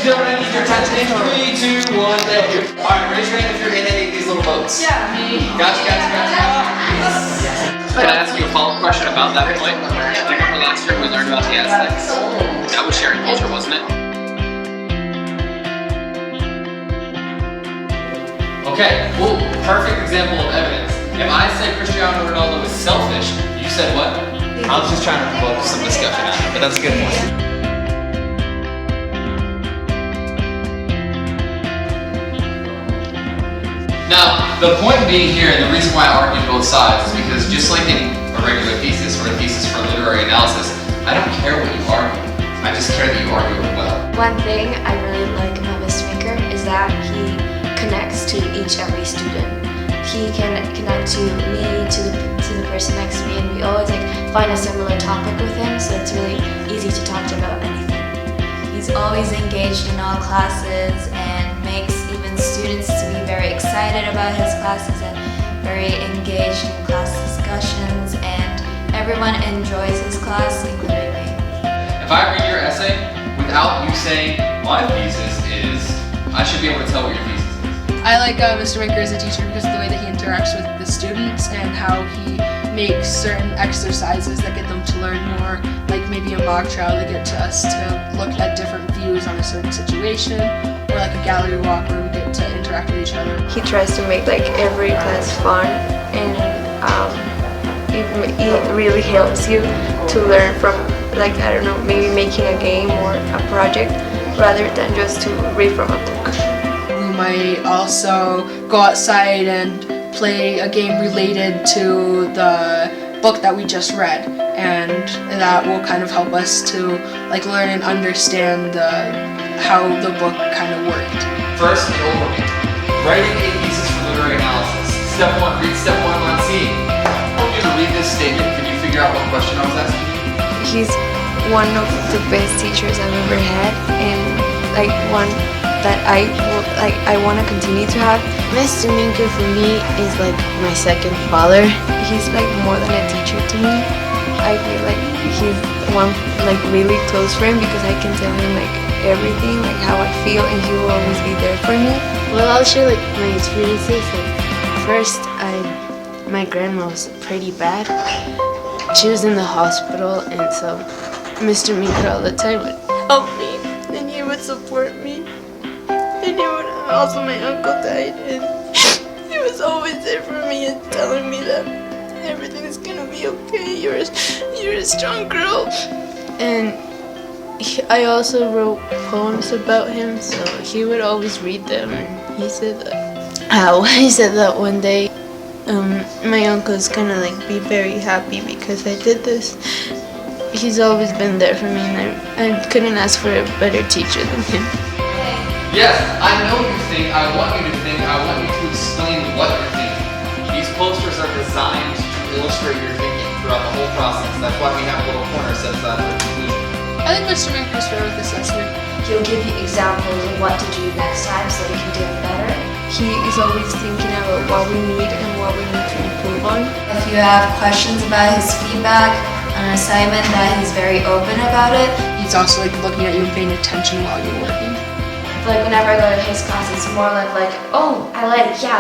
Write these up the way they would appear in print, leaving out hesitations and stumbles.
and gentlemen, I need your attention in 3, 2, 1, thank you. Alright, raise your hand if you're in any of these little boats. Yeah, me. Gotcha. Can I ask you a follow-up question about that point? I remember last year we learned about the Aztecs. That was sharing culture, wasn't it? Okay, cool. Perfect example of evidence. If I said Cristiano Ronaldo was selfish, you said what? I was just trying to provoke some discussion out of it, but that's a good point. Now, the point being here, and the reason why I argued both sides, is because just like in a regular thesis or a thesis for literary analysis, I don't care what you argue. I just care that you argue it well. One thing I really like about Mr. Muenker is that he connects to every student. He can connect to me, to the person next to me, and we always find a similar topic with him, so it's really easy to talk to him about anything. He's always engaged in all classes and makes even students to be very excited about his classes and very engaged in class discussions, and everyone enjoys his class, including me. If I read your essay without you saying, my thesis is, I should be able to tell what your thesis is. I like Mr. Muenker as a teacher because of the way that he interacts with the students and how he makes certain exercises that get them to learn more, like maybe a mock trial that get to us to look at different views on a certain situation, or like a gallery walk where we get to interact with each other. He tries to make every class fun, and it really helps you to learn from I don't know, maybe making a game or a project rather than just to read from a book. We might also go outside and play a game related to the book that we just read, and that will kind of help us to learn and understand how the book kind of worked. First, an overview. Writing a thesis for literary analysis. Step 1, read step 1 on scene. I want you to read this statement. Can you figure out what question I was asking you? He's one of the best teachers I've ever had, and one that I want to continue to have. Mr. Muenker for me is my second father. He's more than a teacher to me. I feel he's one really close friend because I can tell him everything, how I feel, and he will always be there for me. Well, I'll share my experiences. First, my grandma was pretty bad. She was in the hospital, and so Mr. Muenker all the time would help me, and he would support me. And also my uncle died, and he was always there for me and telling me that everything's gonna be okay. You're a strong girl. And I also wrote poems about him, so he would always read them. And he said that one day, my uncle's gonna be very happy because I did this. He's always been there for me, and I couldn't ask for a better teacher than him. Yes, I know you think, I want you to think, I want you to explain what you're thinking. These posters are designed to illustrate your thinking throughout the whole process. That's why we have a little corner set aside for conclusion. I think Mr. Muenker is fair with assessment. He'll give you examples of what to do next time so we can do it better. He is always thinking about what we need and what we need to improve on. If you have questions about his feedback on an assignment, that he's very open about it. He's also looking at you and paying attention while you're working. Whenever I go to his class, it's more oh, I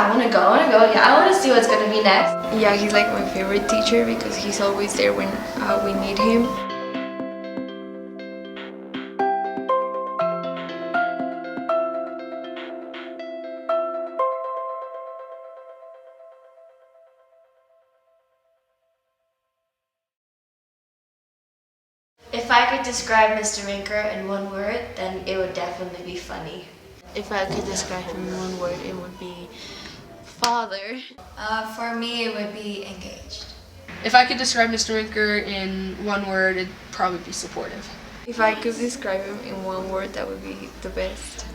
want to go, yeah, I want to see what's going to be next. Yeah, he's my favorite teacher because he's always there when we need him. If I could describe Mr. Muenker in one word, then it would definitely be funny. If I could describe him in one word, it would be father. For me, it would be engaged. If I could describe Mr. Muenker in one word, it'd probably be supportive. If I could describe him in one word, that would be the best.